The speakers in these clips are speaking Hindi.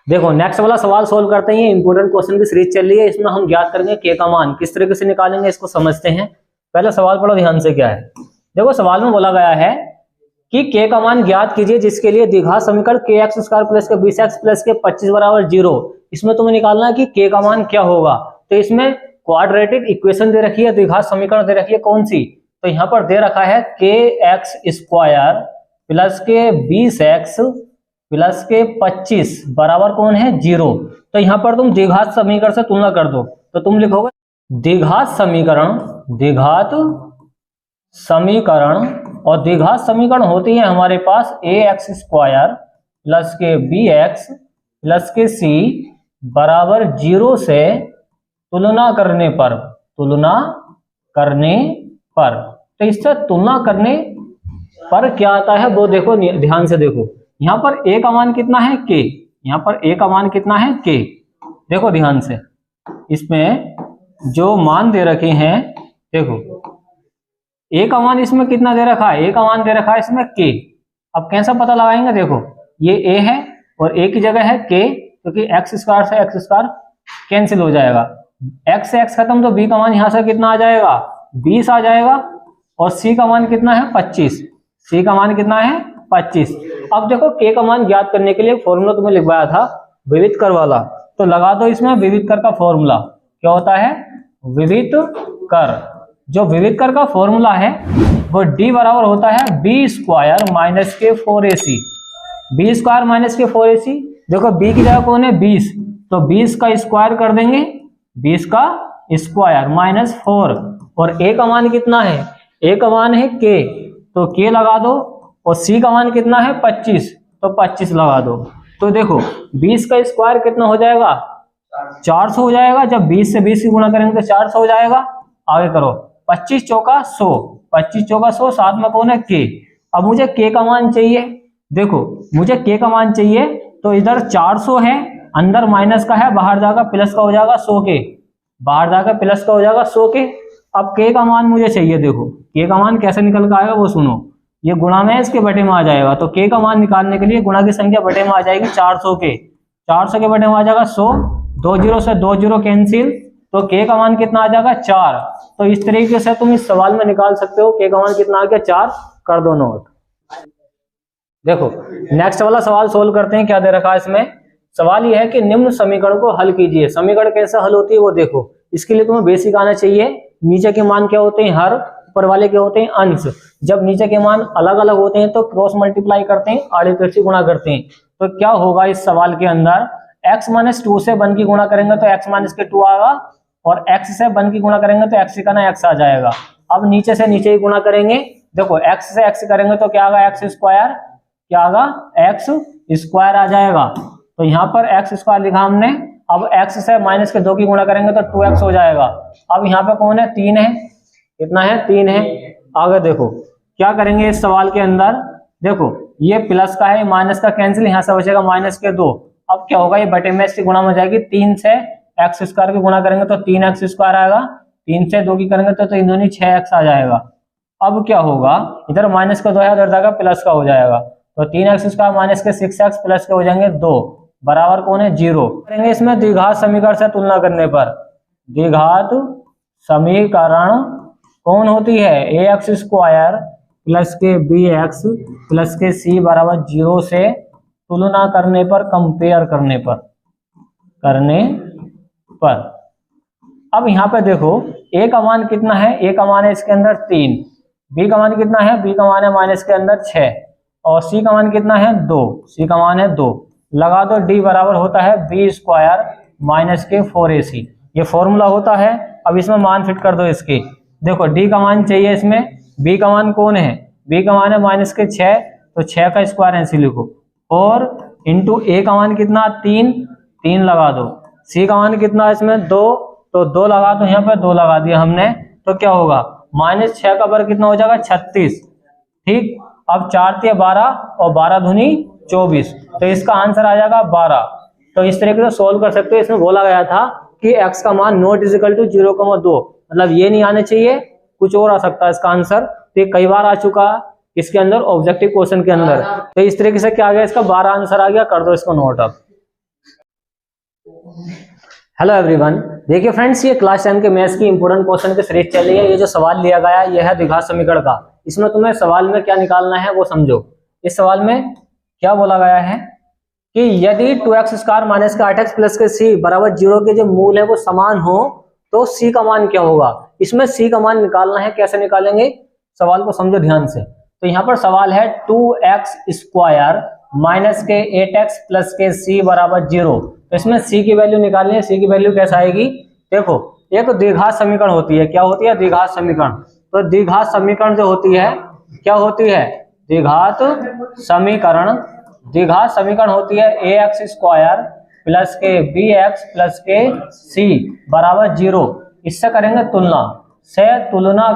देखो नेक्स्ट वाला सवाल सोल्व करते हैं। इंपोर्टेंट क्वेश्चन की सीरीज चल रही है, इसमें हम ज्ञात करेंगे के का मान। किस तरीके से निकालेंगे इसको समझते हैं। पहले सवाल पढ़ो ध्यान से क्या है। देखो सवाल में बोला गया है कि के का मान ज्ञात कीजिए जिसके लिए द्विघात समीकरण के एक्स स्क्वायर प्लस के 20x प्लस के 25 बराबर 0। इसमें तुम्हें निकालना है कि के का मान क्या होगा। तो इसमें क्वाड्रेटिक इक्वेशन दे रखी है, द्विघात समीकरण दे रखी है कौन सी, तो यहाँ पर दे रखा है के एक्स स्क्वायर प्लस के 20x प्लस के 25 बराबर कौन है 0। तो यहाँ पर तुम द्विघात समीकरण से तुलना कर दो, तो तुम लिखोगे द्विघात समीकरण और द्विघात समीकरण होती है हमारे पास ए एक्स स्क्वायर प्लस के बी एक्स प्लस के सी बराबर 0 से तुलना करने पर तो इससे तुलना करने पर क्या आता है वो देखो, ध्यान से देखो। यहाँ पर ए का मान कितना है के, यहाँ पर ए का मान कितना है के। देखो ध्यान से, इसमें जो मान दे रखे हैं, देखो ए का मान इसमें कितना दे रखा है, ए का मान दे रखा है इसमें के। अब कैसा पता लगाएंगे, देखो ये ए है और ए की जगह है के, क्योंकि एक्स स्क्वायर से एक्स स्क्वायर कैंसिल हो जाएगा, एक्स से एक्स खत्म, तो बी का मान यहां से कितना आ जाएगा 20 आ जाएगा। और सी का मान कितना है 25, सी का मान कितना है 25। अब देखो के का मान ज्ञात करने के लिए फॉर्मूला तुम्हें लिखवाया था विविध कर वाला, तो लगा दो इसमें विविध कर का फॉर्मूला। क्या होता है विविध कर, जो विविध कर का फॉर्मूला है वो d बराबर होता है बी स्क्वायर माइनस के 4ac, बी स्क्वायर माइनस के 4ac। देखो b की जगह कौन है 20, तो 20 का स्क्वायर कर देंगे, 20 का स्क्वायर माइनस 4, और a का मान कितना है, a का मान है k, तो k लगा दो, और c का मान कितना है 25, तो 25 लगा दो। तो देखो 20 का स्क्वायर कितना हो जाएगा 400 हो जाएगा, जब 20 से 20 की गुणा करेंगे तो 400 हो जाएगा। आगे करो 25 चौका 100, 25 चौका 100, साथ में कौन है के। अब मुझे के का मान चाहिए, देखो मुझे के का मान चाहिए, तो इधर 400 है, अंदर माइनस का है, बाहर जाकर प्लस का हो जाएगा 100 के, बाहर जाकर प्लस का हो जाएगा 100 के। अब के का मान मुझे चाहिए, देखो के का मान कैसे निकल कर आएगा वो सुनो, ये गुणा में इसके बटे में आ जाएगा, तो के का मान निकालने के लिए गुणा की संख्या बटे में आ जाएगी 400 के, 400 के बटे में आ जाएगा 100, 2 0 से 2 0 कैंसिल, तो के का मान कितना आ जाएगा 4। तो इस तरीके से तुम इस सवाल में निकाल सकते हो के का मान कितना आ गया 4, कर दो नोट। देखो नेक्स्ट वाला सवाल सोल्व करते हैं। क्या दे रखा है इसमें, सवाल यह है कि निम्न समीकरण को हल कीजिए। समीकरण कैसे हल होती है वो देखो, इसके लिए तुम्हें बेसिक आना चाहिए। नीचे के मान क्या होते हैं हर, ऊपर वाले के होते हैं अंश। जब नीचे के मान अलग अलग होते हैं तो क्रॉस मल्टीप्लाई करते हैं, आड़े तिरछे से गुणा करते हैं। तो क्या होगा इस सवाल के अंदर, x माइनस 2 से 1 की गुणा करेंगे तो x माइनस के 2 आएगा, और x से 1 की गुणा करेंगे तो x का ना x आ जाएगा। अब नीचे से नीचे ही गुणा करेंगे, देखो x से x करेंगे तो क्या आएगा x स्क्वायर, क्या आएगा x स्क्वायर आ जाएगा। तो यहाँ पर x स्क्वायर लिखा हमने। अब x से माइनस के 2 की गुणा करेंगे तो 2x हो जाएगा। अब यहाँ पे कौन है 3 है, कितना है 3 है। आगे देखो क्या करेंगे इस सवाल के अंदर, देखो ये प्लस का है, माइनस का कैंसिल, यहाँ से बचेगा माइनस के 2। अब क्या होगा, ये बटे में इसकी गुणा में जाएगी, 3 से एक्स स्क्वायर की गुणा करेंगे तो 3x स्क्वायर आएगा, 3 से 2 की करेंगे तो 3 दूनी 6x आ जाएगा। अब क्या होगा, इधर माइनस का 2 है, उधर जाएगा प्लस का हो जाएगा, तो 3x स्क्वायर माइनस के 6x प्लस के हो जाएंगे 2, बराबर कौन है 0। करेंगे इसमें द्विघात समीकरण से तुलना करने पर, द्विघात समीकरण कौन होती है ए एक्स स्क्वायर प्लस के बी एक्स प्लस के सी बराबर 0 से तुलना करने पर, कंपेयर करने पर। अब यहाँ पे देखो ए का मान कितना है, ए का मान है इसके अंदर 3, बी का मान कितना है, बी का मान है माइनस के अंदर 6, और सी का मान कितना है 2, सी का मान है 2। लगा दो डी बराबर होता है बी स्क्वायर माइनस के 4ac, ये फॉर्मूला होता है। अब इसमें मान फिट कर दो इसके, देखो डी का मान चाहिए इसमें, बी का मान कौन है, बी का मान है माइनस के 6, तो 6 का स्क्वायर ऐसे लिखो, और इंटू ए का मान कितना 3, 3 लगा दो, सी का मान कितना है इसमें 2, तो 2 लगा दो, यहाँ पे 2 लगा दिया हमने, तो क्या होगा माइनस 6 का वर्ग कितना हो जाएगा 36, ठीक। अब 4 × 12 और 12 दूनी 24, तो इसका आंसर आ जाएगा 12। तो इस तरीके से सोल्व कर सकते हो। इसमें बोला गया था कि x का मान नॉट इज इक्वल टू 0,2, मतलब ये नहीं आने चाहिए, कुछ और आ सकता है इसका आंसर। तो ये कई बार आ चुका इसके अंदर ऑब्जेक्टिव क्वेश्चन के अंदर। तो इस तरीके से क्या आ गया, इसका 12 आंसर आ गया। कर दो इसको नोट अब। हेलो एवरीवन, देखिए फ्रेंड्स, ये क्लास 10 के मैथ्स की इंपॉर्टेंट क्वेश्चन की सीरीज चल रही है। ये जो सवाल लिया गया है, यह है द्विघात समीकरण का। इसमें तुम्हें सवाल में क्या निकालना है वो समझो। इस सवाल में क्या बोला गया है कि यदि 2x² माइनस के 8x प्लस के c बराबर 0 के जो मूल है वो समान हो तो c का मान क्या होगा। इसमें c का मान निकालना है। कैसे निकालेंगे, सवाल को समझो ध्यान से। तो यहाँ पर सवाल है 2x² माइनस के 8x प्लस के c बराबर 0। तो इसमें c की वैल्यू निकालनी है। c की वैल्यू कैसे आएगी, देखो एक द्विघात समीकरण होती है। क्या होती है, द्विघात समीकरण। तो द्विघात समीकरण जो होती है क्या होती है, द्विघात समीकरण। द्विघात समीकरण होती है ax² प्लस के bx प्लस के c बराबर 0। इससे करेंगे तुलना। से तुलना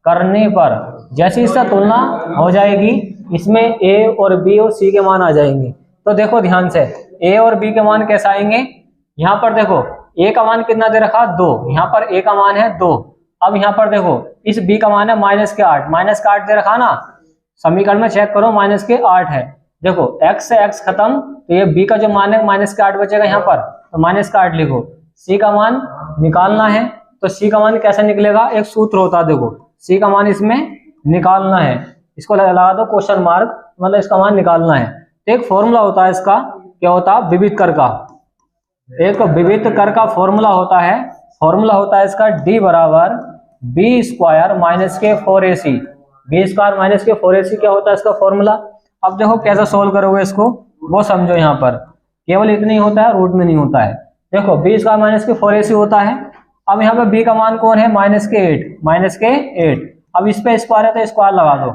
करने पर जैसे इससे तुलना हो जाएगी, इसमें a और b और c के मान आ जाएंगे। तो देखो ध्यान से, a और b के मान कैसे आएंगे। यहाँ पर देखो a का मान कितना दे रखा, 2। यहाँ पर a का मान है 2। अब यहाँ पर देखो इस b का मान है -8। -8 दे रखा ना, समीकरण में चेक करो -8 है। देखो x से x खत्म, तो ये b का जो मान है -8 बचेगा यहाँ पर, तो -8 लिखो। c का मान निकालना है, तो c का मान कैसे निकलेगा, एक सूत्र होता है। देखो c का मान इसमें निकालना है, इसको लगा दो क्वेश्चन मार्क, मतलब इसका मान निकालना है। तो एक फॉर्मूला होता है इसका, क्या होता है, विविध कर का। एक विविध कर का फॉर्मूला होता है। फॉर्मूला होता है इसका d बराबर b² माइनस के 4ac। b² माइनस के 4ac क्या होता है इसका फॉर्मूला। अब देखो कैसे सोल्व करोगे इसको वो समझो। यहाँ पर केवल इतना ही होता है, रूट में नहीं होता है। देखो b² माइनस के 4ac होता है। अब यहाँ पे b का मान कौन है, -8। अब इस पे स्क्वायर है तो स्क्वायर लगा दो।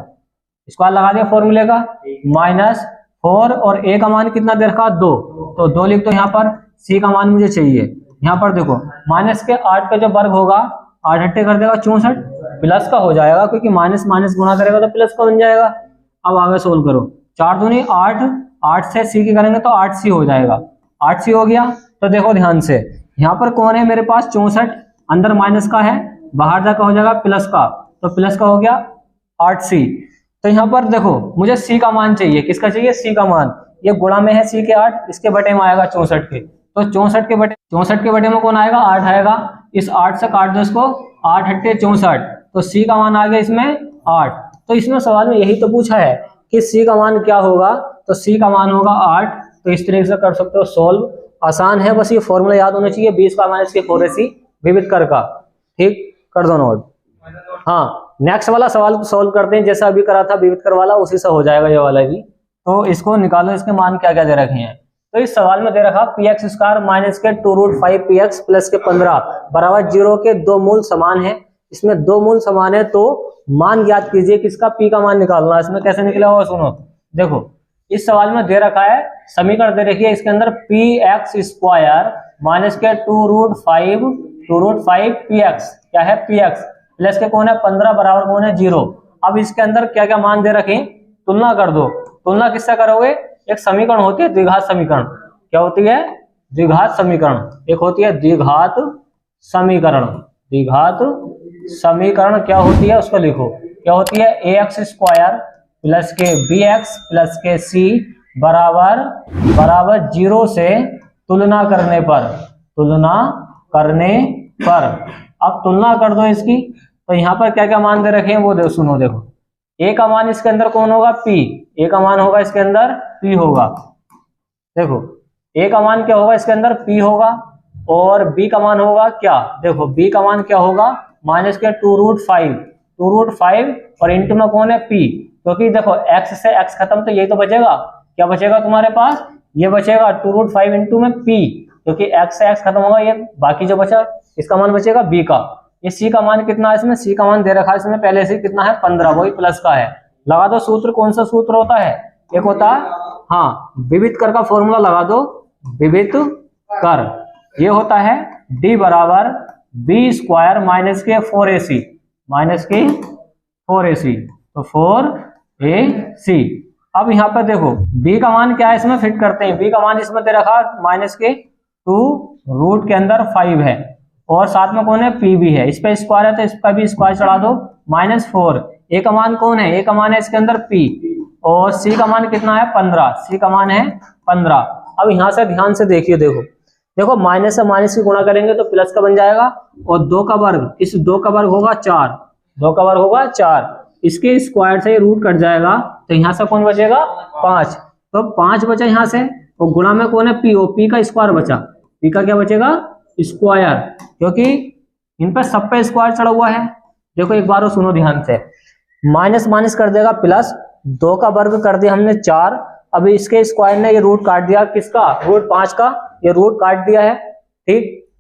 स्क्वायर लगा दिया फॉर्मूले का, -4 और a का मान कितना दे रखा, 2। तो 2 लिख दो यहाँ पर। c का मान मुझे चाहिए। यहाँ पर देखो -8 का जो वर्ग होगा 8 8 कर देगा 64, प्लस का हो जाएगा क्योंकि माइनस माइनस गुणा करेगा तो प्लस का बन जाएगा। अब आगे सोल्व करो। 4 दूनी 8, 8 से c की करेंगे तो 8c हो जाएगा। 8c हो गया। तो देखो ध्यान से, यहाँ पर कौन है मेरे पास, 64, अंदर माइनस का है, बाहर जाकर हो जाएगा प्लस का, तो प्लस का हो गया 8c। तो यहाँ पर देखो मुझे c का मान चाहिए। किसका चाहिए, c का मान। ये गुणा में है c के 8, इसके बटे में आएगा 64 के। तो 64 के बटे में कौन आएगा, 8 आएगा। इस 8 से काट दो इसको, 8 8 64, तो c का मान आ गया इसमें 8। तो इसमें सवाल में यही तो पूछा है कि c का मान क्या होगा, तो c का मान होगा 8। तो इस तरीके से कर सकते हो सोल्व, आसान है। बस ये फॉर्मूला याद होना चाहिए, b² माइनस के 4ac विविध कर का। ठीक, कर दो नोट। हाँ, नेक्स्ट वाला सवाल सोल्व करते हैं, जैसा अभी करा था विविध कर वाला, उसी से हो जाएगा ये वाला भी। तो इसको निकालो, इसके मान क्या क्या दे रखे हैं। तो इस सवाल में दे रखा px² माइनस के 2√5px प्लस के 15 बराबर 0 के 2 मूल समान है। इसमें 2 मूल समान है तो मान ज्ञात कीजिए किसका, p का मान निकालना है। इसमें कैसे निकला हुआ सुनो। देखो इस सवाल में दे रखा है, समीकरण दे रखी है, इसके अंदर px² माइनस के 2√5px क्या है, px प्लस के कौन है 15 बराबर कौन है 0। अब इसके अंदर क्या क्या मान दे रखे, तुलना कर दो। तुलना किससे करोगे, एक समीकरण होती है द्विघात समीकरण। क्या होती है, द्विघात समीकरण। एक होती है द्विघात समीकरण। द्विघात समीकरण क्या होती है उसको लिखो। क्या होती है, ax² प्लस के bx प्लस के c बराबर 0 से तुलना करने पर। अब तुलना कर दो इसकी। तो यहाँ पर क्या क्या मान दे रखे हैं वो देखो, सुनो। देखो a का मान इसके अंदर कौन होगा, p। a का मान होगा इसके अंदर p होगा। देखो a का मान क्या होगा इसके अंदर, p होगा। और b का मान होगा क्या, देखो b का मान क्या होगा, माइनस के 2√5 और इंटू में कौन है p। क्योंकि देखो x से x खत्म, तो यही तो बचेगा। क्या बचेगा तुम्हारे पास, ये बचेगा 2√5 इंटू में p, क्योंकि x से x खत्म होगा, ये बाकी जो बचा इसका मान बचेगा b का। ये c का मान कितना है, इसमें c का मान दे रखा है इसमें पहले से कितना है 15, वही प्लस का है। लगा दो सूत्र। कौन सा सूत्र होता है, एक होता है, हाँ, विविध कर का फॉर्मूला लगा दो। विविध कर ये होता है d बराबर b² माइनस के 4ac तो 4ac। अब यहाँ पर देखो b का मान क्या है, इसमें फिट करते हैं। b का मान इसमें दे रखा माइनस के 2 रूट के अंदर 5 है, और साथ में कौन है p भी है। इस पे स्क्वायर है तो इसका भी स्क्वायर चढ़ा दो, -4। a का मान कौन है, a का मान है इसके अंदर p, और c का मान कितना है 15। c का मान है 15। अब यहाँ से ध्यान से देखिए, देखो देखो माइनस से माइनस की गुणा करेंगे तो प्लस का बन जाएगा, और 2 का वर्ग, इस 2 का वर्ग होगा 4, 2 का वर्ग होगा 4, इसके स्क्वायर से रूट कट जाएगा तो यहाँ से कौन बचेगा 5, तो 5 बचा यहाँ से, और गुणा में कौन है पी, ओ पी का स्क्वायर बचा, पी का क्या बचेगा स्क्वायर, क्योंकि इन पर सब पे स्क्वायर चढ़ा हुआ है। देखो एक बार और सुनो ध्यान से, माइनस माइनस कर देगा प्लस, 2 का वर्ग कर दिया हमने 4, अभी इसके स्क्वायर ने ये रूट काट दिया, किसका रूट 5 का, ये रूट काट दिया है, ठीक,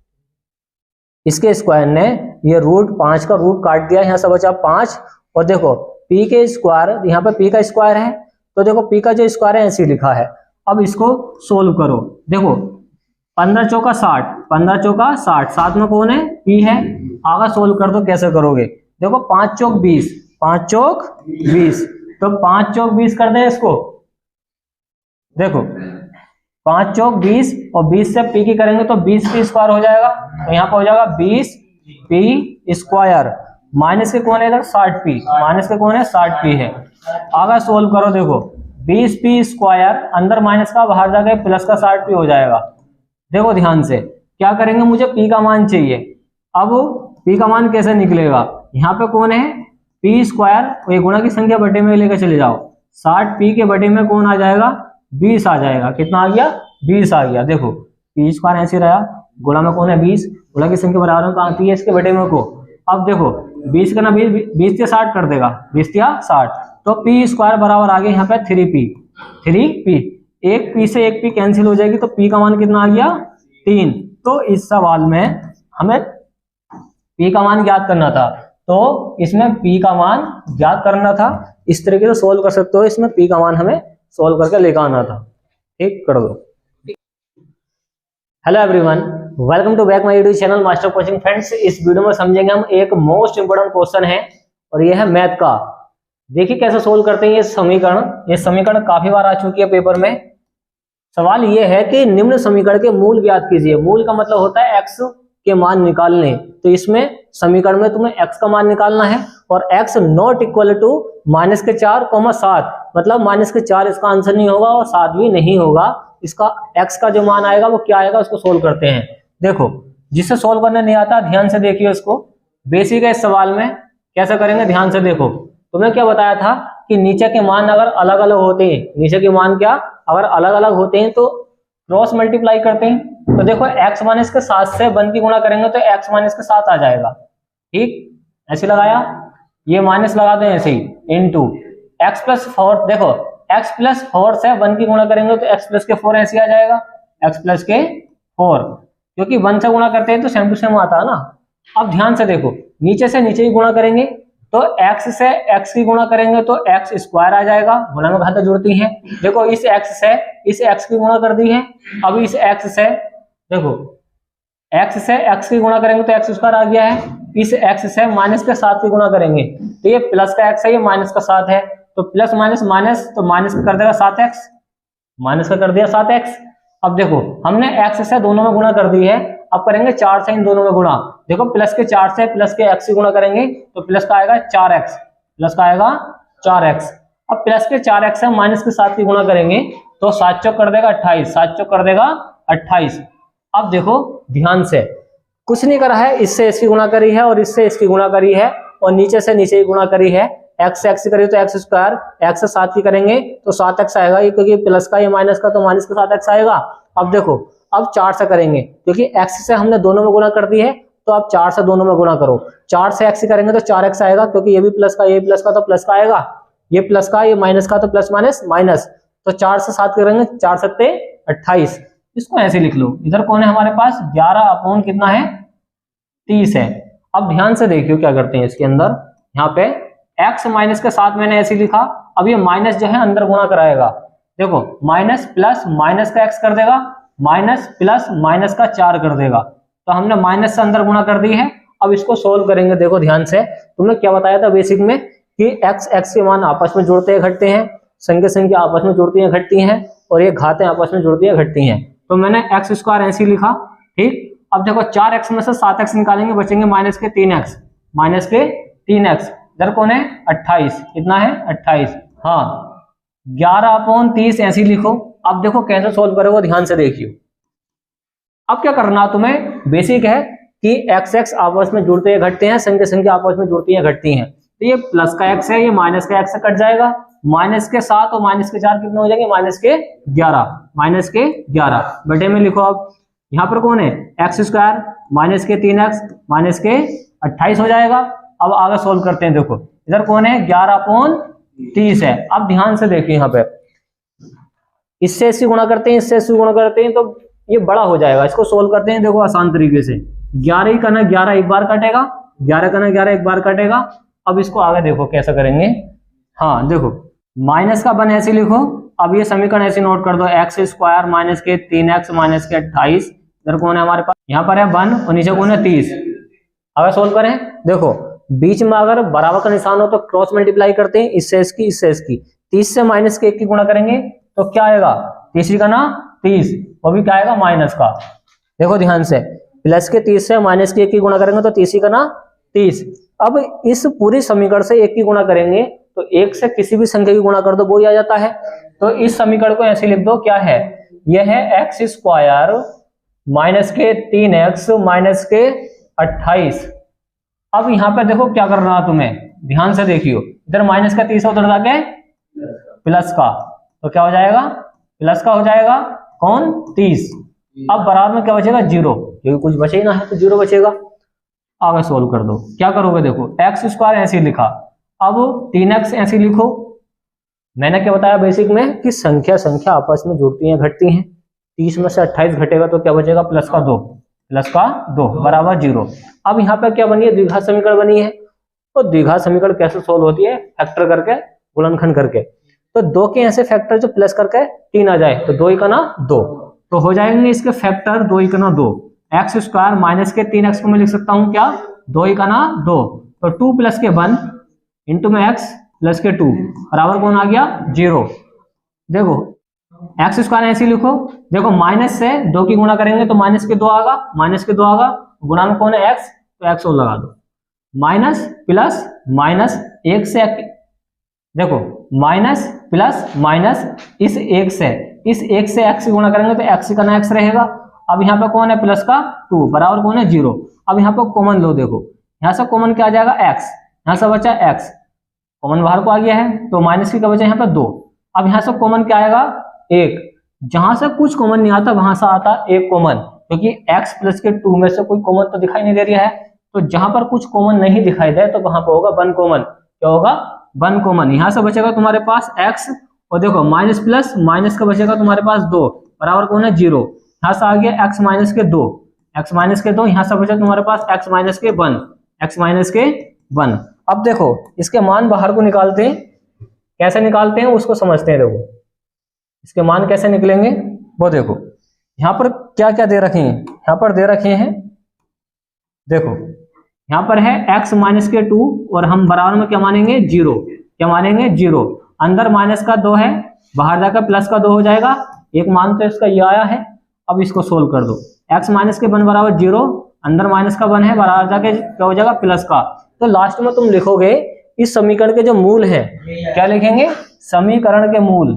इसके स्क्वायर ने ये रूट 5 का रूट काट दिया, यहाँ से बचा 5, और देखो p के स्क्वायर, यहाँ पे p का स्क्वायर है, तो देखो p का जो स्क्वायर है ऐसे लिखा है। अब इसको सोल्व करो, देखो 15 चौका 60, 15 चौका 60, साथ में कौन है p है, आगे सोल्व कर दो, कैसे करोगे, देखो 5 चौक 20, 5 चौक 20, तो 5 चौक 20 कर दे इसको, देखो 5 चौक 20, और 20 से p की करेंगे तो 20 p स्क्वायर हो जाएगा, तो यहाँ पर हो जाएगा 20 p स्क्वायर, माइनस के कौन है इधर 60 p, माइनस के कौन है 60 p है, आगे सोल्व करो, देखो 20 p स्क्वायर, अंदर माइनस का बाहर जाके प्लस का 60 p हो जाएगा। देखो ध्यान से क्या करेंगे, मुझे p का मान चाहिए, अब p का मान कैसे निकलेगा, यहाँ पे कौन है p स्क्वायर, ये गुणा की संख्या बटे में लेकर चले जाओ, 60 p के बटे में कौन आ जाएगा 20 आ जाएगा, कितना आ गया 20 आ गया, देखो p स्क्वायर ऐसे रहा, गुणा में कौन है 20, गुणा की संख्या बराबर कहाँ आती है इसके बटे में को, अब देखो 20 का ना 20 से 60 कर देगा, 20 या 60, तो p स्क्वायर बराबर आ गया यहाँ पे 3p, एक p से एक p कैंसिल हो जाएगी, तो p का मान कितना आ गया 3। तो इस सवाल में हमें p का मान ज्ञात करना था, तो इसमें p का मान ज्ञात करना था, इस तरीके से सोल्व कर सकते हो, इसमें p का मान हमें सोल्व करके लेकर आना था, ठीक कर दो। Hello everyone, welcome to back my YouTube channel master coaching. Friends, इस वीडियो में समझेंगे हम एक मोस्ट इंपोर्टेंट क्वेश्चन है, और ये है मैथ का। देखिए कैसे सोल्व करते हैं ये समीकरण काफी बार आ चुकी है पेपर में। सवाल ये है कि निम्न समीकरण के मूल ज्ञात कीजिए। मूल का मतलब होता है x के मान निकालने, तो इसमें समीकरण में तुम्हें x का मान निकालना है, और x नॉट इक्वल टू -4, 7, मतलब -4 इसका आंसर नहीं होगा और 7 भी नहीं होगा, इसका x का जो मान आएगा वो क्या आएगा, उसको सोल्व करते हैं। देखो जिससे सोल्व करने नहीं आता ध्यान से देखिए उसको, बेसिक है इस सवाल में, कैसे करेंगे ध्यान से देखो। तुम्हें क्या बताया था कि नीचे के मान अगर अलग अलग होते हैं, नीचे के मान क्या अगर अलग अलग होते हैं तो क्रॉस मल्टीप्लाई करते हैं, तो देखो x माइनस के 7 से 1 की गुणा करेंगे तो x माइनस के 7 आ जाएगा, ठीक, ऐसे लगाया, ये माइनस लगा दें ऐसे ही, इनटू x प्लस 4, देखो x प्लस 4 से 1 की गुणा करेंगे तो x प्लस के 4 ऐसे आ जाएगा, x प्लस के 4, क्योंकि 1 से गुणा करते हैं तो सेम टू सेम आता है ना। अब ध्यान से देखो, नीचे से नीचे ही गुणा करेंगे, तो x से x की गुणा करेंगे तो x स्क्वायर आ जाएगा, गुणा में घातें जुड़ती हैं। देखो इस x से इस x की गुणा कर दी है, अब इस x से देखो x से x की गुणा करेंगे तो x स्क्वायर आ गया है, इस x से माइनस के 7 की गुणा करेंगे तो ये प्लस का x है, ये माइनस का 7 है, तो प्लस माइनस माइनस, तो माइनस का कर देगा 7x, माइनस का कर दिया 7x। अब देखो हमने x से दोनों में गुणा कर दी है, अब करेंगे 4 से इन दोनों में गुणा, देखो प्लस के 4 से प्लस के x की गुणा करेंगे तो प्लस का आएगा 4x, प्लस का आएगा 4x। अब प्लस के 4x से माइनस के 7 की गुणा करेंगे तो 7 चौक कर देगा 28, 7 चौक कर देगा 28। अब देखो ध्यान से, कुछ नहीं करा है, इससे इसकी गुणा करी है और इससे इसकी गुणा करी है, और नीचे से नीचे ही गुणा करी है, x से x करी तो x स्क्वायर, x से 7 की करेंगे तो 7x आएगा, ये क्योंकि प्लस का ये माइनस का तो माइनस का 7x आएगा। अब देखो अब 4 से करेंगे, क्योंकि x से हमने दोनों में गुणा कर दी है, तो अब 4 से दोनों में गुणा करो, 4 से x करेंगे तो 4x आएगा, क्योंकि ये भी प्लस का, ये प्लस का तो प्लस का आएगा, ये प्लस का, ये माइनस का तो प्लस माइनस माइनस, तो 4 से 7 करेंगे 4 सत्ते 28। इसको ऐसे लिख लो, इधर कौन है हमारे पास 11 अपॉन कितना है 30 है। अब ध्यान से देखियो क्या करते हैं इसके अंदर, यहाँ पे x माइनस के 7 मैंने ऐसे लिखा, अब ये माइनस जो है अंदर गुणा कराएगा, देखो माइनस प्लस माइनस का x कर देगा, माइनस प्लस माइनस का 4 कर देगा, तो हमने माइनस से अंदर गुणा कर दी है। अब इसको सोल्व करेंगे, देखो ध्यान से, तुमने क्या बताया था बेसिक में कि x के मान आपस में जुड़ते हैं घटते हैं, संख्या आपस में जुड़ती हैं घटती हैं, और ये घातें आपस में जुड़ती हैं घटती हैं, तो मैंने x स्क्वायर ऐसे लिखा, ठीक। अब देखो 4x में से 7x निकालेंगे, बचेंगे माइनस के 3x, माइनस के 3x, इधर कौन है 28, कितना है 28, हाँ 11 अपॉन 30 ऐसे लिखो। अब देखो कैसे सोल्व करोगे, ध्यान से देखियो। अब क्या करना तुम्हें, बेसिक है कि एक्स एक्स आपस में जुड़ते हैं घटते हैं, संख्या संख्या आपस में जुड़ती हैं घटती हैं। तो ये प्लस का एक्स है, ये माइनस का एक्स से कट जाएगा, माइनस के 7 और माइनस के 4 कितने हो जाएंगे, माइनस के 11 बटे में लिखो। अब यहाँ पर कौन है, एक्स स्क्वायर माइनस के 3x माइनस के 28 हो जाएगा। अब आगे सोल्व करते हैं, देखो इधर कौन है, 11/30 है। अब ध्यान से देखिए यहाँ पे, इससे इससे गुणा करते हैं, इससे इससे गुणा करते हैं, तो ये बड़ा हो जाएगा। इसको सोल्व करते हैं, देखो आसान तरीके से। 11 ही का ना 11 एक बार कटेगा, 11 का ना 11 एक बार कटेगा। अब इसको आगे देखो कैसा करेंगे। हाँ देखो, माइनस का 1 ऐसे लिखो। अब ये समीकरण ऐसे नोट कर दो, एक्स स्क्वायर माइनस के 3x माइनस के 28। इधर कौन है हमारे पास, यहाँ पर है 1 और नीचे कौन है 30। अगर सोल्व करें, देखो बीच में अगर बराबर का निशान हो तो क्रॉस मल्टीप्लाई करते हैं, इससे इसकी इससे इसकी। 30 से माइनस के 1 की गुणा करेंगे तो क्या आएगा, तीसरी का ना 30, वो भी क्या आएगा माइनस का। देखो ध्यान से, प्लस के 30 से माइनस के 1 की गुणा करेंगे तो तीसरी का ना 30। अब इस पूरी समीकरण से 1 की गुणा करेंगे तो 1 से किसी भी संख्या की गुणा कर दो वो ही आ जाता है। तो इस समीकरण को ऐसे लिख दो, क्या है, यह है एक्स स्क्वायर माइनस के 3x माइनस के 28। अब यहाँ पे देखो क्या करना है तुम्हें, ध्यान से देखियो। इधर माइनस का 30 उधर जाके प्लस का, तो क्या हो जाएगा, प्लस का हो जाएगा कौन 30। अब बराबर में क्या बचेगा 0, क्योंकि कुछ बचे ही ना है तो 0 बचेगा। आगे सोल्व कर दो, क्या करोगे, देखो एक्स स्क्वायर ऐसे लिखा, अब 3x ऐसे लिखो। मैंने क्या बताया बेसिक में कि संख्या संख्या आपस में जुड़ती हैं घटती हैं। 30 में से 28 घटेगा तो क्या बचेगा, प्लस का 2 बराबर 0। अब यहाँ पे क्या बनी है, द्विघात समीकरण बनी है। तो द्विघात समीकरण कैसे सोल्व होती है, फैक्टर करके, गुणनखंड करके। तो 2 के ऐसे फैक्टर जो प्लस करके 3 आ जाए तो 2 × 2, तो हो जाएंगे इसके फैक्टर 2 × 2। एक्स स्क्वायर माइनस के 3x को मैं लिख सकता हूँ क्या, 2 × 2, तो 2 + के 1 इंटू में x प्लस के 2 बराबर कौन आ गया 0। देखो एक्स स्क्वायर ऐसे लिखो, देखो माइनस से 2 की गुणा करेंगे तो माइनस के 2 आगा, गुणा में कौन है x, तो x और लगा दो। माइनस प्लस माइनस 1 से, देखो माइनस प्लस माइनस इस 1 से x गुणा करेंगे तो x का ना x रहेगा। अब यहाँ पे कौन है, प्लस का 2 बराबर कौन है 0। अब यहाँ पे कॉमन लो, देखो यहाँ से कॉमन क्या आ जाएगा x, यहाँ से बचा x, कॉमन बाहर को आ गया है तो माइनस की क्या बचा यहाँ पे 2। अब यहाँ से कॉमन क्या आएगा 1, जहां से कुछ कॉमन नहीं आता वहां से आता 1 कॉमन, क्योंकि x प्लस के 2 में से कोई कॉमन तो दिखाई नहीं दे रहा है। तो जहां पर कुछ कॉमन नहीं दिखाई दे तो वहां पर होगा 1 कॉमन। क्या होगा 1 कॉमन। यहाँ से बचेगा तुम्हारे पास x, और देखो माइनस प्लस माइनस का बचेगा तुम्हारे पास 2 बराबर कौन है 0। यहाँ से आ गया x माइनस के 2, यहाँ से बचा तुम्हारे पास x माइनस के 1। अब देखो इसके मान बाहर को निकालते हैं, कैसे निकालते हैं उसको समझते हैं। देखो इसके मान कैसे निकलेंगे वो देखो, यहाँ पर क्या क्या दे रखे हैं, यहाँ पर दे रखे हैं, देखो यहाँ पर है x माइनस के 2 और हम बराबर में क्या मानेंगे 0, क्या मानेंगे 0। अंदर माइनस का 2 है, बाहर जाकर प्लस का 2 हो जाएगा, एक मान तो इसका ये आया है। अब इसको सोल्व कर दो, x माइनस के 1 बराबर 0, अंदर माइनस का 1 है, बाहर जाके क्या हो जाएगा प्लस का। तो लास्ट में तुम लिखोगे इस समीकरण के जो मूल है, क्या लिखेंगे, समीकरण के मूल,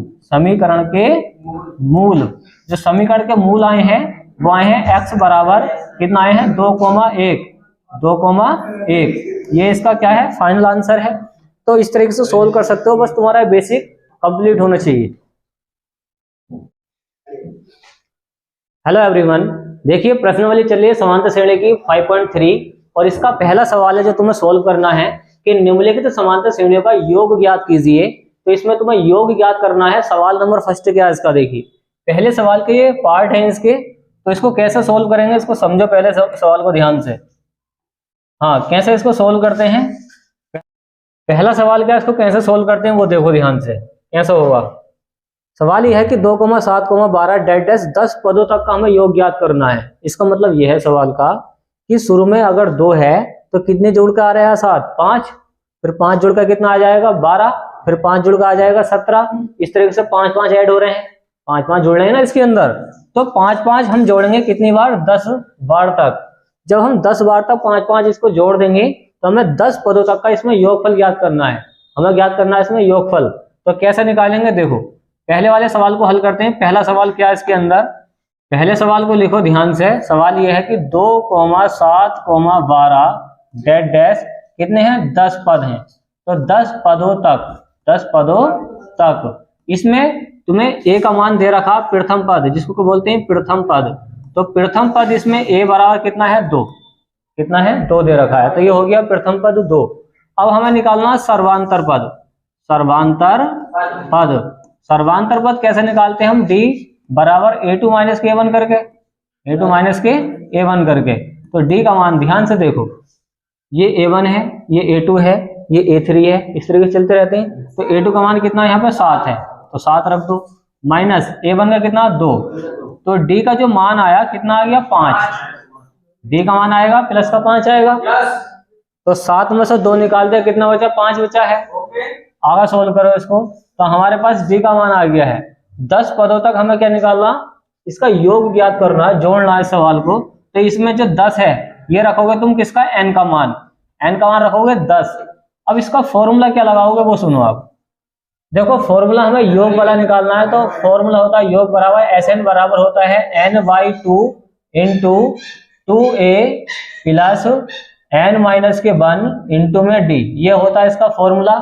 जो समीकरण के मूल आए हैं वो आए हैं x बराबर कितना आए हैं 2,1, ये इसका क्या है फाइनल आंसर है। तो इस तरीके से सोल्व कर सकते हो, बस तुम्हारा बेसिक कंप्लीट होना चाहिए। हेलो एवरीवन, देखिए प्रश्न वाली चल रही है समांतर श्रेणी की 5.3 और इसका पहला सवाल है जो तुम्हें सोल्व करना है कि निम्नलिखित समांतर श्रेणियों का योग ज्ञात कीजिए। तो इसमें तुम्हें योग ज्ञात करना है। सवाल नंबर फर्स्ट क्या है इसका, देखिए पहले सवाल के ये पार्ट है इसके, तो इसको कैसे सोल्व करेंगे इसको समझो पहले सवाल को ध्यान से। हाँ, कैसे इसको सोल्व करते हैं, पहला सवाल क्या है इसको कैसे सोल्व करते हैं वो देखो ध्यान से कैसे होगा। सवाल यह है कि 2,7,12 डैश 10 पदों तक का हमें योग ज्ञात करना है। इसका मतलब यह है सवाल का कि शुरू में अगर 2 है तो कितने जोड़ का आ रहा है 7, 5, फिर 5 जोड़ का कितना आ जाएगा 12, फिर 5 जोड़ का आ जाएगा 17। इस तरीके से 5-5 ऐड हो रहे हैं, 5-5 जोड़ रहे हैं ना इसके अंदर। तो 5-5 हम जोड़ेंगे कितनी बार, 10 बार तक। जब हम 10 बार तक 5-5 इसको जोड़ देंगे तो हमें 10 पदों तक का इसमें योगफल ज्ञात करना है, हमें ज्ञात करना है इसमें योगफल। तो कैसे निकालेंगे, देखो पहले वाले सवाल को हल करते हैं। पहला सवाल क्या है इसके अंदर, पहले सवाल को लिखो ध्यान से। सवाल यह है कि 2, 7, 12 डैश डैश कितने हैं, 10 पद हैं। तो 10 पदों तक इसमें तुम्हें ए का मान दे रखा प्रथम पद, जिसको बोलते हैं प्रथम पद। तो प्रथम पद इसमें ए बराबर कितना है, 2, कितना है, 2 दे रखा है। तो ये हो गया प्रथम पद 2। अब हमें निकालना सर्वांतर पद। सर्वांतर पद कैसे निकालते हैं हम, डी बराबर a2 माइनस के a1 करके, a2 माइनस के a1 करके। तो डी का मान ध्यान से देखो, ये a1 है, ये a2 है, ये a3 है, इस तरीके से चलते रहते हैं। तो a2 का मान कितना यहाँ पे 7 है, तो 7 रख दो, माइनस a1 का कितना 2। तो d का जो मान आया कितना आ गया 5, d का मान आएगा प्लस का 5 आएगा। तो 7 में से 2 निकाल दिया, कितना बचा, 5 बचा है। आगे सोल्व करो इसको, तो हमारे पास d का मान आ गया है। 10 पदों तक हमें क्या निकालना, इसका योग ज्ञात करना है, जोड़ना है सवाल को। तो इसमें जो 10 है ये रखोगे तुम किसका, n का मान, n का मान रखोगे 10। अब इसका फॉर्मूला क्या लगाओगे वो सुनो आप। देखो फॉर्मूला हमें योग वाला निकालना है, तो फॉर्मूला होता है योग बराबर Sn बराबर होता है n/2 into 2a plus n minus के 1 इंटू में d, ये होता है इसका फॉर्मूला।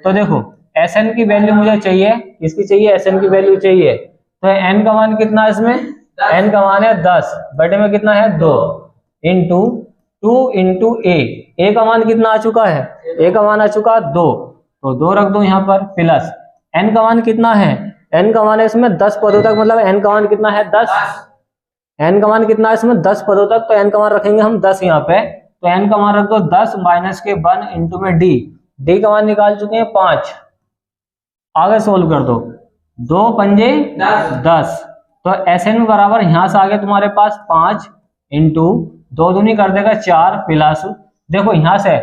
तो देखो Sn की वैल्यू मुझे चाहिए, इसकी चाहिए, Sn की वैल्यू चाहिए। तो n का मान कितना है इसमें, n का मान है 10 बटे में कितना है 2 इंटू 2 इंटू a का मान कितना आ चुका है, a का मान आ चुका 2, तो 2 रख दो यहाँ पर, प्लस n का मान कितना है, n का मान है इसमें 10 पदों तक, मतलब n का मान कितना है 10, n का मान कितना है इसमें 10 पदों तक। तो n का मान रखेंगे हम 10 यहाँ पे, तो n का मान रख दो 10 माइनस के 1 इंटू में d का मान निकाल चुके हैं 5। आगे सोल्व कर दो, 2 पंजे 10। तो Sn बराबर यहाँ से आगे तुम्हारे पास 5 इंटू 2 दूनी कर देगा 4 प्लस, देखो यहाँ से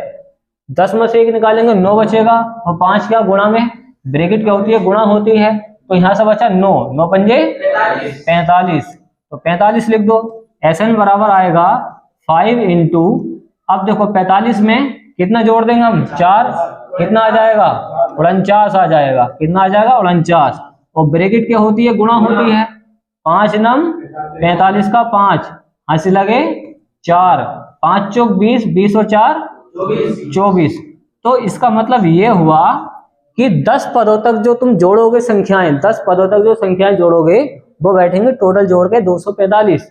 10 में से 1 निकालेंगे 9 बचेगा, और 5 क्या गुणा में, ब्रैकेट क्या होती है, गुणा होती है। तो यहाँ से बचा 9, 9 पंजे 45, तो 45 लिख दो। Sn बराबर आएगा 5 इंटू, अब देखो 45 में कितना जोड़ देंगे हम, 4, कितना आ जाएगा 49 आ जाएगा, कितना आ जाएगा 49। और ब्रैकेट क्या होती है, गुणा होती है, 5 नम 45 का 5, हंसी लगे 4, 5 चौक 20, 20 और 4 24। तो इसका मतलब ये हुआ कि 10 पदों तक जो तुम जोड़ोगे संख्याएं, 10 पदों तक जो संख्याएं जोड़ोगे वो बैठेंगे टोटल जोड़ के 245,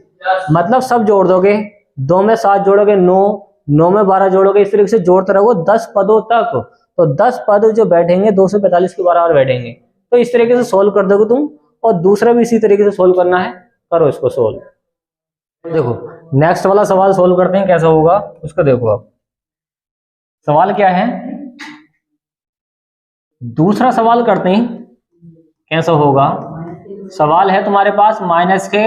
मतलब सब जोड़ दोगे, 2 में 7 जोड़ोगे 9, 9 में 12 जोड़ोगे, इस तरीके से जोड़ते रहोगे 10 पदों तक। तो 10 पद जो बैठेंगे 245 के बराबर बैठेंगे। तो इस तरीके से सोल्व कर दोगे तुम, और दूसरा भी इसी तरीके से सोल्व करना है, करो इसको सोल्व। देखो नेक्स्ट वाला सवाल सोल्व करते हैं, कैसा होगा उसको देखो। अब सवाल क्या है, दूसरा सवाल करते हैं कैसा होगा। सवाल है तुम्हारे पास माइनस के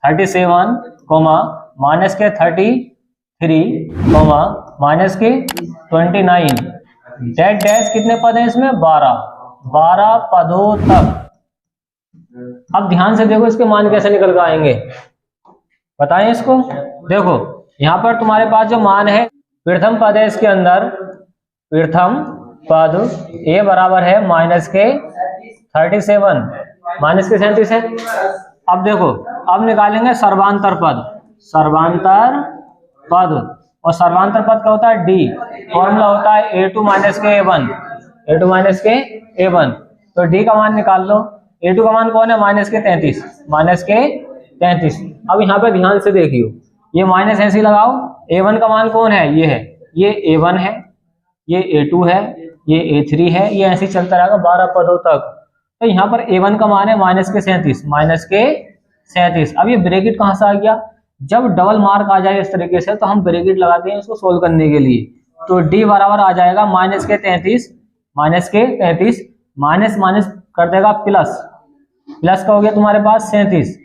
37 माइनस के 33 माइनस के 29 डैश डैश कितने पद हैं इसमें, 12 पदों तक। अब ध्यान से देखो इसके मान कैसे निकल कर आएंगे, बताएं इसको। देखो यहाँ पर तुम्हारे पास जो मान है, प्रथम पद है इसके अंदर, प्रथम पद a बराबर है माइनस के 37 माइनस के 37 है। अब देखो अब निकालेंगे सर्वांतर पद, सर्वांतर पद, और सर्वांतर पद का होता है d, फॉर्मूला होता है a2 माइनस के a1, a2 माइनस के a1। तो d का मान निकाल लो, a2 का मान कौन है, माइनस के 33, माइनस के 33। अब यहाँ पे ध्यान से देखियो, ये माइनस ऐसे लगाओ, a1 का मान कौन है, ये है, ये a1 है, ये a2 है, ये a3 है, ये ऐसे चलता रहेगा 12 पदों तक। तो यहाँ पर a1 का मान है माइनस के 37, माइनस के 37। अब ये ब्रैकेट कहाँ से आ गया, जब डबल मार्क आ जाए इस तरीके से तो हम ब्रैकेट लगाते हैं इसको सोल्व करने के लिए। तो d बराबर आ जाएगा माइनस के 33, माइनस के 33, माइनस माइनस कर देगा प्लस, प्लस का हो गया तुम्हारे पास 37।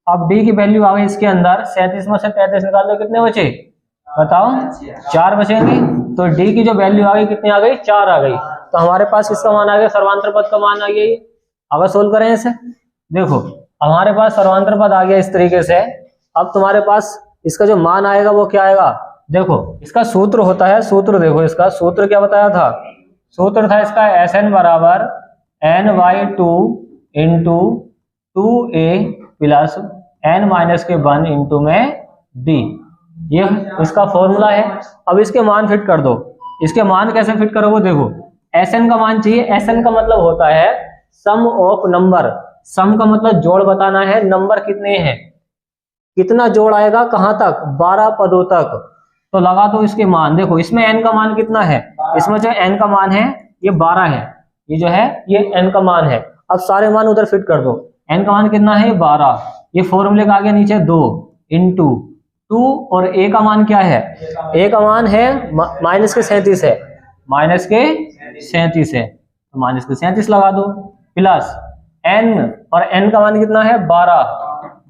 अब d की वैल्यू आ गई इसके अंदर, 37 में से 33 निकाल दो, कितने बचे बताओ, 4 बचेंगे। तो d की जो वैल्यू आ गई कितनी आ गई, 4 आ गई। तो हमारे पास किसका मान आ गया, सर्वांतर पद का मान आ गया। ये अब सोल्व करें इसे, देखो हमारे पास सर्वांतर पद आ गया इस तरीके से। अब तुम्हारे पास इसका जो मान आएगा वो क्या आएगा, देखो इसका सूत्र होता है, सूत्र देखो इसका सूत्र क्या बताया था, सूत्र था इसका Sn बराबर n/2 into 2a plus n minus के 1 इंटू में d, ये इसका फॉर्मूला है। अब इसके मान फिट कर दो। इसके मान कैसे फिट करोगे, देखो Sn का मान चाहिए। Sn का मतलब होता है सम ऑफ नंबर। सम का मतलब जोड़ बताना है, नंबर कितने हैं, कितना जोड़ आएगा, कहां तक, 12 पदों तक। तो लगा दो इसके मान। देखो इसमें n का मान कितना है, इसमें जो n का मान है ये 12 है, ये जो है ये n का मान है। अब सारे मान उधर फिट कर दो। n का मान कितना है, 12। ये फॉर्मूले का आगे नीचे 2 इंटू 2 और a का मान क्या है, a का मान है माइनस के 37 है, माइनस के 37 है, तो माइनस के 37 लगा दो प्लस n, और n का मान कितना है 12,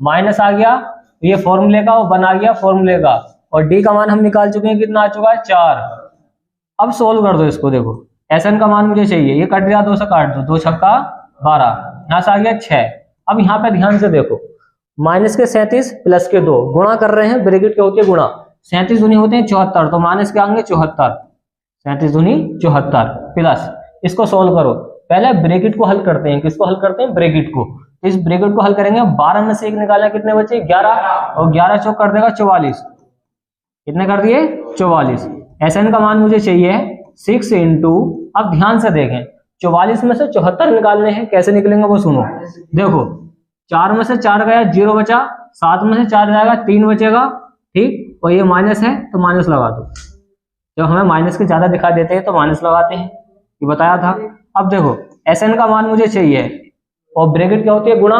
माइनस आ गया ये फॉर्मूले का, वो बना गया फॉर्मूले का, और d का मान हम निकाल चुके हैं, कितना आ चुका है 4। अब सोल्व कर दो इसको। देखो Sn का मान मुझे चाहिए, ये कट गया 2 से काट दो, 2 छक्का 12, यहाँ से आ गया 6। अब यहाँ पे ध्यान से देखो, माइनस के 37 प्लस के 2 गुणा कर रहे हैं, ब्रैकेट के होते हैं गुणा, 37 दूनी होते हैं 74, तो माइनस के आएंगे 74, 37 दूनी 74 प्लस, इसको सोल्व करो। पहले ब्रैकेट को हल करते हैं, किसको हल करते हैं, ब्रैकेट को। तो इस ब्रैकेट को हल करेंगे, 12 में से 1 निकालें, कितने बचे 11, और 11 चौक कर देगा 44, कितने कर दिए 44। Sn का मान मुझे चाहिए 6 इंटू, अब ध्यान से देखें 44 में से 74 निकालने हैं, कैसे निकलेंगे वो सुनो। देखो 4 में से 4 गया 0 बचा, 7 में से 4 जाएगा 3 बचेगा, ठीक, और ये माइनस है तो माइनस लगा दो। जब हमें माइनस के ज्यादा दिखा देते हैं तो माइनस लगाते हैं, ये बताया था। अब देखो Sn का मान मुझे चाहिए, और ब्रैकेट क्या होती है गुणा,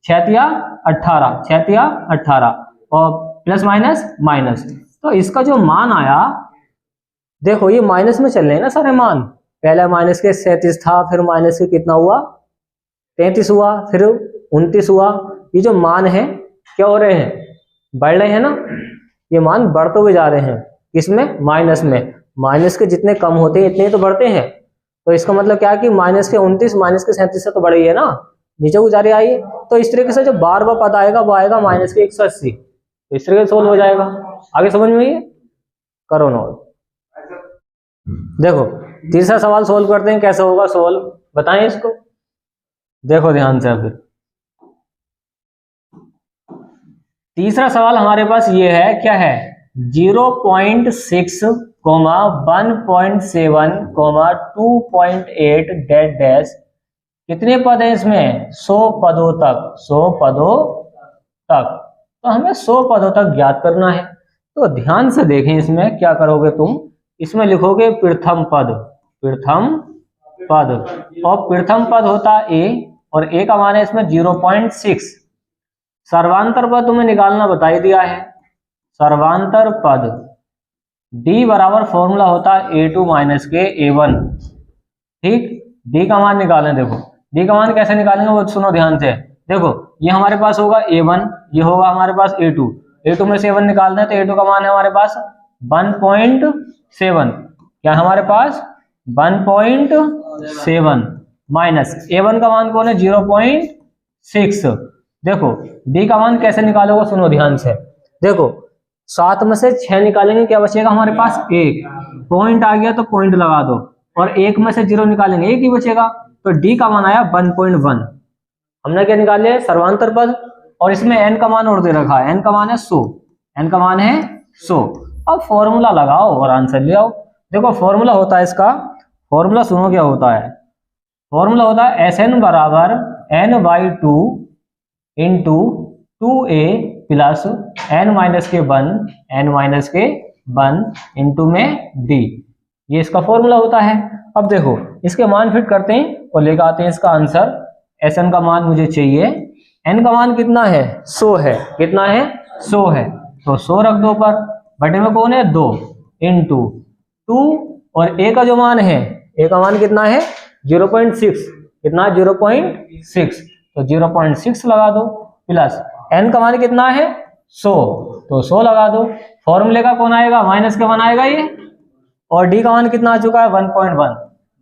6 18, 6 18, और प्लस माइनस माइनस, तो इसका जो मान आया, देखो ये माइनस में चल रहे हैं ना सारे मान, पहले माइनस के 37 था, फिर माइनस के कितना हुआ 33 हुआ, फिर 29 हुआ। ये जो मान है क्या हो रहे हैं, बढ़ रहे हैं ना, ये मान बढ़ते हुए जा रहे हैं, किसमें, माइनस में। माइनस के जितने कम होते हैं इतने तो बढ़ते हैं, तो इसका मतलब क्या है कि माइनस के 29 माइनस के 37 से तो बढ़ ही है ना, नीचे को जा रही आई। तो इस तरीके से जो बार बार पद आएगा वो आएगा माइनस के 180, तो इस तरीके से सोल्व हो जाएगा। आगे समझ में ये करो नोट। देखो तीसरा सवाल सोल्व करते हैं, कैसे होगा सोल्व बताएं इसको। देखो ध्यान से, अब तीसरा सवाल हमारे पास ये है, क्या है, 0.6, 1.7, 2.8 डेड डैश, कितने पद हैं इसमें, 100 पदों तक, 100 पदों तक। तो हमें 100 पदों तक ज्ञात करना है। तो ध्यान से देखें, इसमें क्या करोगे तुम, इसमें लिखोगे प्रथम पद, प्रथम पद, और प्रथम पद होता a, और a का मान है इसमें 0.6। सर्वांतर पद तुम्हें निकालना बता ही दिया है, सर्वांतर पद d बराबर फॉर्मूला होता है a2 माइनस के a1, ठीक। d का मान निकालें, देखो d का मान कैसे निकालेंगे वो सुनो ध्यान से। देखो ये हमारे पास होगा a1, ये होगा हमारे पास a2, a2 में से a1 निकालना है, तो a2 का मान है हमारे पास 1.7, क्या हमारे पास 1.7 माइनस a1 का मान कौन है 0.6। देखो d का मान कैसे निकालोगे सुनो ध्यान से। देखो 7 में से 6 निकालेंगे, क्या बचेगा हमारे पास 1, पॉइंट आ गया तो पॉइंट लगा दो, और 1 में से 0 निकालेंगे 1 ही बचेगा, तो d का मान आया 1.1। हमने क्या निकाल लिया, सर्वांतर पद, और इसमें n का मान और दे रखा है, n का मान है 100, n का मान है 100। अब फॉर्मूला लगाओ और आंसर ले आओ। देखो फॉर्मूला होता है इसका, फॉर्मूला सुनो क्या होता है, फॉर्मूला होता है Sn बराबर n/2 into 2a plus n minus के 1 इंटू में d, ये इसका फॉर्मूला होता है। अब देखो इसके मान फिट करते हैं और लेकर आते हैं इसका आंसर। Sn का मान मुझे चाहिए, n का मान कितना है 100 है, कितना है 100 है, तो 100 रख दो पर, बटे में कौन है 2 इंटू 2, और a का जो मान है, a का मान कितना है 0.6, कितना 0.6, तो 0.6 लगा दो, प्लस n का मान कितना है 100, तो 100 लगा दो। फॉर्मूले का कौन आएगा, माइनस के 1 आएगा ये, और d का मान कितना आ चुका है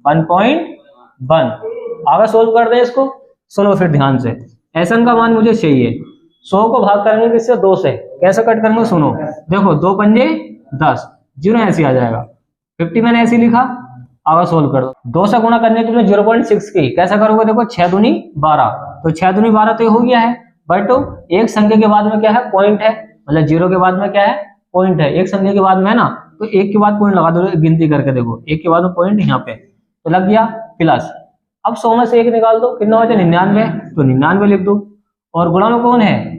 1.1। आगे सोल्व कर दे इसको, सुनो फिर ध्यान से। Sn का मान मुझे चाहिए, 100 को भाग करेंगे किससे 2 से, कैसे कट करेंगे सुनो। देखो 2 पंजे 10, 0 ऐसे आ जाएगा, 50 मैंने ऐसे लिखा, आगे सोल्व कर दो। 2 से गुणा करने के लिए 0.6 की कैसा करोगे, देखो 6 दूनी 12, तो 6 दूनी 12 तो ये हो गया है, बट एक संख्या के बाद में क्या है, पॉइंट है, मतलब 0 के बाद में क्या है, पॉइंट है, एक संख्या के बाद में है ना, तो एक के बाद पॉइंट लगा दो, गिनती करके देखो, एक के बाद में पॉइंट यहाँ पे तो लग गया प्लस। अब 100 में से 1 निकाल दो, कितना हो जाए 99, तो 99 लिख दो, और गुणा में कौन है,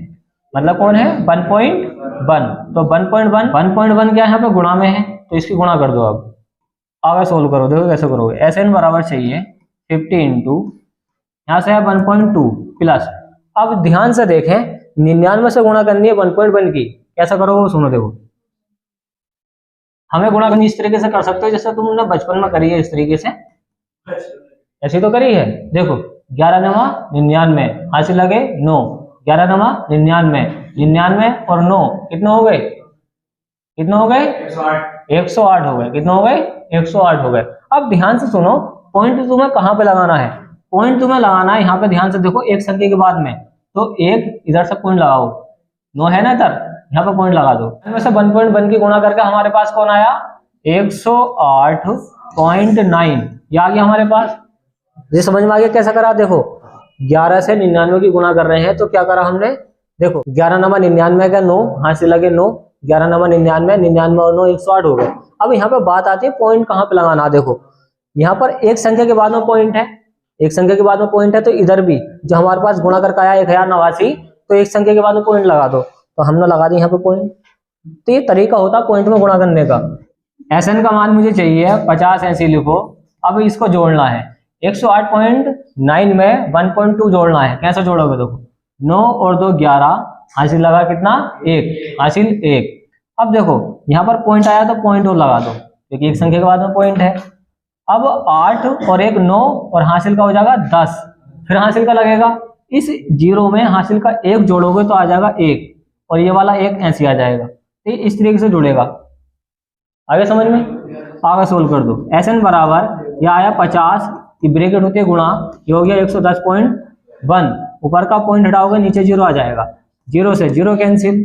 मतलब कौन है 1.1, तो 1.1 क्या है यहाँ पे गुणा में है, तो इसकी गुणा कर दो। अब आगे सोल्व करो, देखो कैसे करोगे। SN बराबर चाहिए 50 इंटू यहाँ से है 1.2 प्लस। अब ध्यान से देखें 99 से गुणा करनी है 1.1 की, कैसा करोगे सुनो, देखो हमें गुणा करनी इस तरीके से कर सकते हो जैसे तुमने बचपन में करी है, इस तरीके से ऐसी तो करी है। देखो 11 नवा 99, हासिल लगे 9, 11 नवा 99, 99 और 9 कितने हो गए, कितने हो गए 108 हो गए, कितने हो गए 108 हो गए। अब ध्यान से सुनो, पॉइंट तुम्हें कहाँ पे लगाना है, पॉइंट तुम्हें लगाना है यहाँ पे, ध्यान से देखो एक संख्या के बाद में, तो एक इधर से पॉइंट लगाओ, 9 है ना इधर, यहाँ पे पॉइंट लगा दो। वैसे 1.1 की गुणा करके हमारे पास कौन आया 108.9, ये आ गया हमारे पास। ये समझ में आ गया कैसा करा, देखो 11 से 99 की गुणा कर रहे हैं, तो क्या करा हमने, देखो 11 नमा 99 का 9, हाथ से लगे 9, 11 नमा 99, 99 और 9 108 हो गए। अब यहाँ पे बात आती है पॉइंट कहाँ पे लगाना, देखो यहाँ पर एक संख्या के बाद में पॉइंट है, एक संख्या के बाद में पॉइंट है, तो इधर भी जो हमारे पास गुणा करके आया 1089, तो एक संख्या के बाद में पॉइंट लगा दो, तो हमने लगा दी यहाँ पे पॉइंट। तो ये तरीका होता है पॉइंट में गुणा करने का। SN का मान मुझे चाहिए 50, ऐसे लिखो। अब इसको जोड़ना है 108.9 में 1.2 जोड़ना है, कैसे जोड़ोगे, देखो 9 और 2 11, हासिल लगा कितना 1, हासिल 1। अब देखो यहाँ पर पॉइंट आया तो पॉइंट और लगा दो, क्योंकि एक संख्या के बाद में पॉइंट है। अब 8 और 1 9 और हासिल का हो जाएगा 10, फिर हासिल का लगेगा, इस 0 में हासिल का 1 जोड़ोगे तो आ जाएगा 1, और ये वाला 1 ऐसे आ जाएगा, तो इस तरीके से जुड़ेगा। आगे समझ में, आगे सोल्व कर दो। SN बराबर ये आया 50 की ब्रैकेट होती है गुणा, ये हो गया 110.1, ऊपर का पॉइंट हटाओगे नीचे 0 आ जाएगा, 0 से 0 कैंसिल।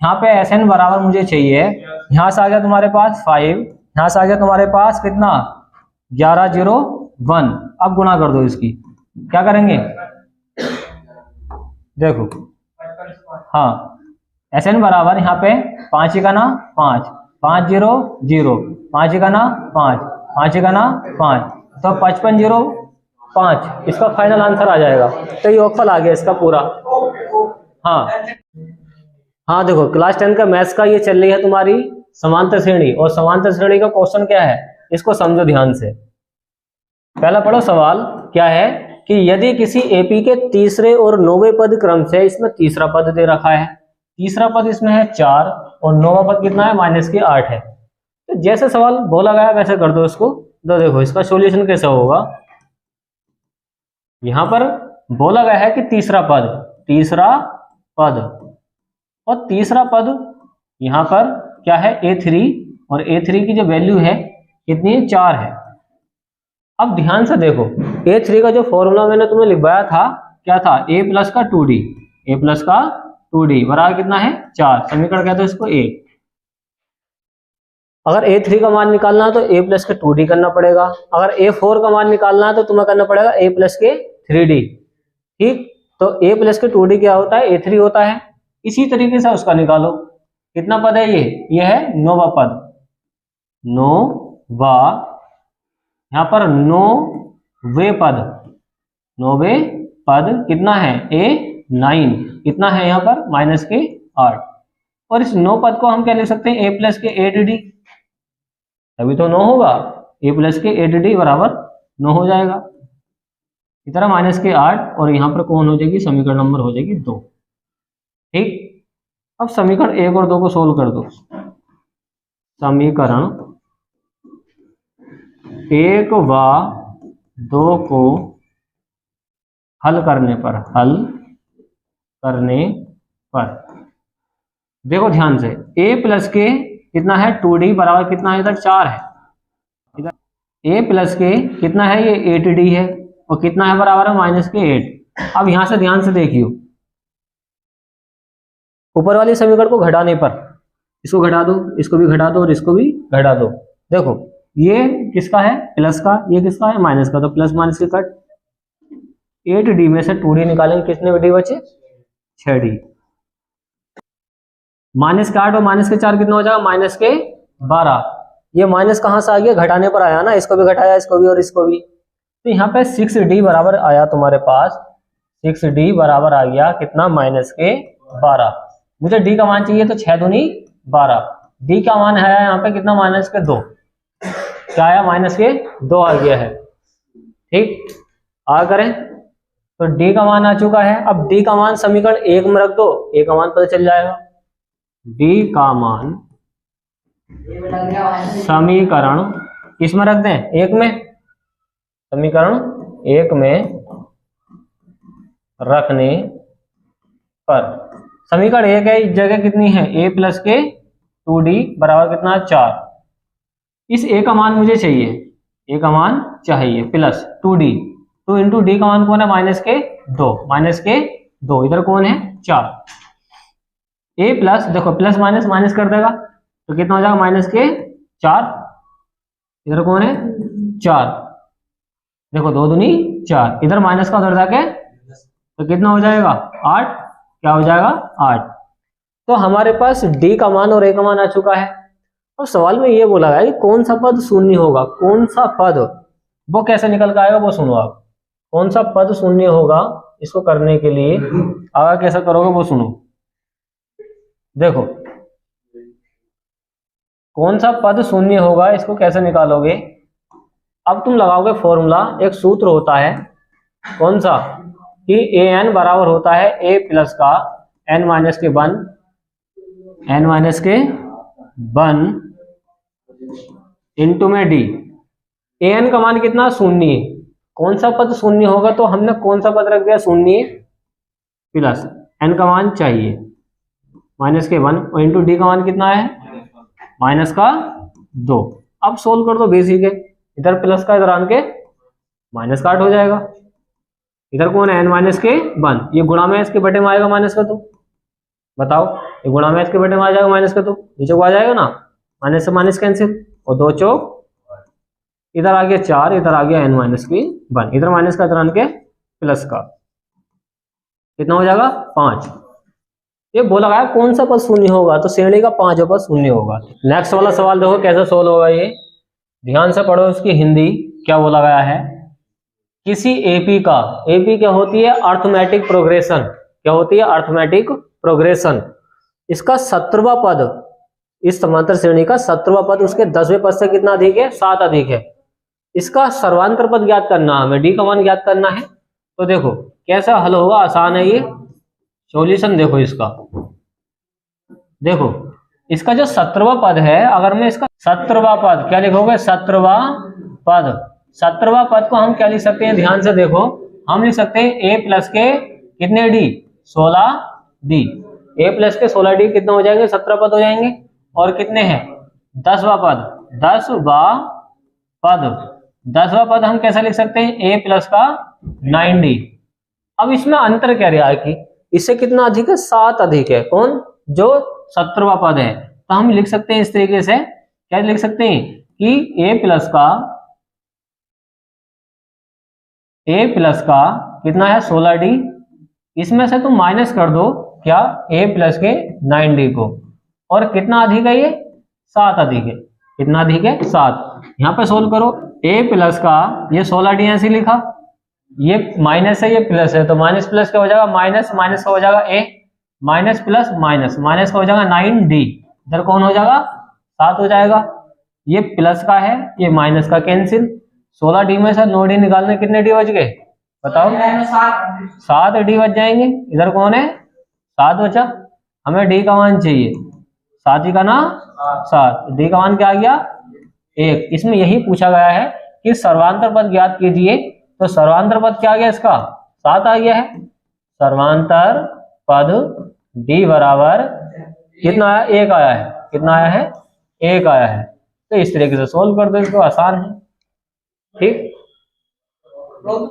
यहाँ पे SN बराबर मुझे चाहिए, यहाँ से आ गया तुम्हारे पास 5, यहाँ से आ गया तुम्हारे पास कितना 1101। अब गुणा कर दो इसकी, क्या करेंगे देखो, हाँ SN बराबर यहाँ पे 5 का ना 5, 5 0 0, 5 का ना 5, 5 का ना 5, तो 5505 इसका फाइनल आंसर आ जाएगा। तो योगफल आ गया इसका पूरा। हाँ हाँ, देखो क्लास 10 का मैथ्स का ये चल रही है तुम्हारी समांतर श्रेणी, और समांतर श्रेणी का क्वेश्चन क्या है इसको समझो ध्यान से। पहला पढ़ो सवाल क्या है कि यदि किसी एपी के तीसरे और 9वें पद क्रम से, इसमें तीसरा पद दे रखा है, तीसरा पद इसमें है 4 और 9वां पद कितना है -8 है, तो जैसे सवाल बोला गया वैसे कर दो इसको। तो देखो इसका सॉल्यूशन कैसा होगा, यहां पर बोला गया है कि तीसरा पद और तीसरा पद यहां पर क्या है A3, और A3 की जो वैल्यू है कितनी है 4 है। अब ध्यान से देखो A3 का जो फॉर्मूला मैंने तुम्हें लिखवाया था क्या था, A प्लस का 2D, A प्लस का 2D बराबर कितना है 4, समीकरण कहते हैं इसको A। अगर A3 का मान निकालना है तो A प्लस के 2D करना पड़ेगा, अगर A4 का मान निकालना है तो तुम्हें करना पड़ेगा A प्लस के 3D, ठीक। तो A प्लस के 2D क्या होता है A3 होता है, इसी तरीके से उसका निकालो। कितना पद है ये है 9वां पद, 9वां, यहाँ पर 9वें पद कितना है A9, कितना है यहाँ पर -8, और इस 9 पद को हम क्या लिख सकते हैं A प्लस के 8D, तभी तो 9 होगा, A प्लस के 8D बराबर 9 हो जाएगा, इस तरह -8, और यहाँ पर कौन हो जाएगी समीकरण नंबर हो जाएगी 2, ठीक। अब समीकरण 1 और 2 को सोल्व कर दो। समीकरण 1 व 2 को हल करने पर देखो ध्यान से, A प्लस के कितना है 2D बराबर कितना है, इधर 4 है, इधर A प्लस के कितना है ये 8D है, और कितना है बराबर है -8। अब यहां से ध्यान से देखियो, ऊपर वाले समीकरण को घटाने पर इसको घटा दो, इसको भी घटा दो और इसको भी घटा दो। देखो ये किसका है प्लस का, ये किसका है माइनस का, तो प्लस माइनस के कट। 8d में से 2d निकालेंगे, कितने डी बचे 6d। माइनस के 8 और माइनस के 4 कितना हो जाएगा माइनस के 12। ये माइनस कहां से आ गया घटाने पर आया ना, इसको भी घटाया इसको भी और इसको भी, तो यहाँ पे 6d बराबर आया तुम्हारे पास, 6d बराबर आ गया कितना माइनस के 12। मुझे d का मान चाहिए तो 6 दूनी 12, d का मान है यहाँ पे कितना माइनस के 2, क्या आया माइनस के 2 आ गया है। ठीक आ करें तो d का मान आ चुका है। अब d का मान समीकरण 1 में रख दो, a का मान पता चल जाएगा। d का मान समीकरण किस में रख दें 1 में, समीकरण 1 में रखने पर समीकरण 1 है, इस जगह कितनी है a प्लस के 2d बराबर कितना 4। इस a का मान मुझे चाहिए, a का मान चाहिए प्लस 2d, तो इंटू डी का मान कौन है माइनस के 2, माइनस के 2 इधर कौन है 4। a प्लस देखो प्लस माइनस माइनस कर देगा तो कितना हो जाएगा माइनस के 4, इधर कौन है 4, देखो 2 दूनी 4, इधर माइनस का उधर जाके तो कितना हो जाएगा 8, क्या हो जाएगा 8। तो हमारे पास d का मान और a का मान आ चुका है। और सवाल में ये बोला है कि कौन सा पद शून्य होगा, कौन सा पद, वो कैसे निकल के आएगा वो सुनो आप। कौन सा पद शून्य होगा, इसको करने के लिए आगे कैसा करोगे वो सुनो। देखो कौन सा पद शून्य होगा इसको कैसे निकालोगे। अब तुम लगाओगे फॉर्मूला, एक सूत्र होता है कौन सा कि an बराबर होता है a प्लस का n माइनस के 1, n माइनस के 1 इंटू में d। an का मान कितना शून्य, कौन सा पद शून्य होगा, तो हमने कौन सा पद रख दिया शून्य प्लस n का मान चाहिए माइनस के 1 और इंटू d का मान कितना है माइनस का 2। अब सोल्व कर दो बेसिक है, इधर प्लस का इधर आन के माइनस का 8 हो जाएगा, इधर कौन है n माइनस के 1, ये गुणा में इसके बटे में आएगा माइनस का 2। बताओ ये गुणा में इसके बटे में आ जाएगा माइनस का 2, नीचे को आ जाएगा ना, माइनस से माइनस कैंसिल और 2 चौक, इधर आ गया 4, इधर आ गया n माइनस की 1, इधर माइनस का इधर आन के प्लस का, कितना हो जाएगा 5। ये बोला गया कौन सा पद शून्य होगा, तो श्रेणी का 5 पद शून्य होगा। नेक्स्ट वाला सवाल देखो कैसे सोल्व होगा, ये ध्यान से पढ़ो इसकी हिंदी क्या बोला गया है। किसी एपी का, एपी क्या होती है अर्थमेटिक प्रोग्रेशन, क्या होती है अर्थमेटिक प्रोग्रेशन, इसका 17वां पद, इस समांतर श्रेणी का 17वां पद उसके 10वें पद से कितना अधिक है 7 अधिक है। इसका सर्वांतर पद ज्ञात करना, हमें डी का मान ज्ञात करना है। तो देखो कैसा हल होगा, आसान है ये सॉल्यूशन। देखो इसका, देखो इसका जो 17वां पद है, अगर मैं इसका 17वां पद क्या लिखोगे 17वां पद, 17वां पद को हम क्या लिख सकते हैं ध्यान से देखो, हम लिख सकते हैं a प्लस के कितने डी 16d, a प्लस के 16d कितना हो जाएंगे 17 पद हो जाएंगे। और कितने हैं 10वां पद, 10वां पद, 10वां पद हम कैसा लिख सकते हैं a प्लस का 9d। अब इसमें अंतर क्या रहा है कि इससे कितना अधिक है 7 अधिक है, कौन जो 17वां पद है। तो हम लिख सकते हैं इस तरीके से, क्या लिख सकते हैं कि a प्लस का कितना है 16d, इसमें से तुम माइनस कर दो क्या a प्लस के 9d को, और कितना अधिक है ये 7 अधिक है, कितना अधिक है 7। यहाँ पे सोल्व करो, a प्लस का ये 16d ऐसे लिखा, ये माइनस है ये प्लस है, तो माइनस प्लस क्या हो जाएगा माइनस, माइनस का हो जाएगा a, minus plus minus, minus का हो जाएगा 9d, इधर कौन हो जाएगा 7 हो जाएगा। ये प्लस का है ये माइनस का कैंसिल, 16d में से 9d निकालने कितने d बच गए बताओ 7d बच जाएंगे, इधर कौन है 7 बचा, हमें d का मान चाहिए 7 ही का ना 7, d का मान क्या आ गया 1। इसमें यही पूछा गया है कि सर्वांतर पद ज्ञात कीजिए, तो सर्वांतर पद क्या आ गया इसका 7 आ गया है, सर्वांतर पद d बराबर कितना आया 1 आया है, कितना आया है 1 आया है। तो इस तरीके से सोल्व कर दो इसको, आसान है ठीक।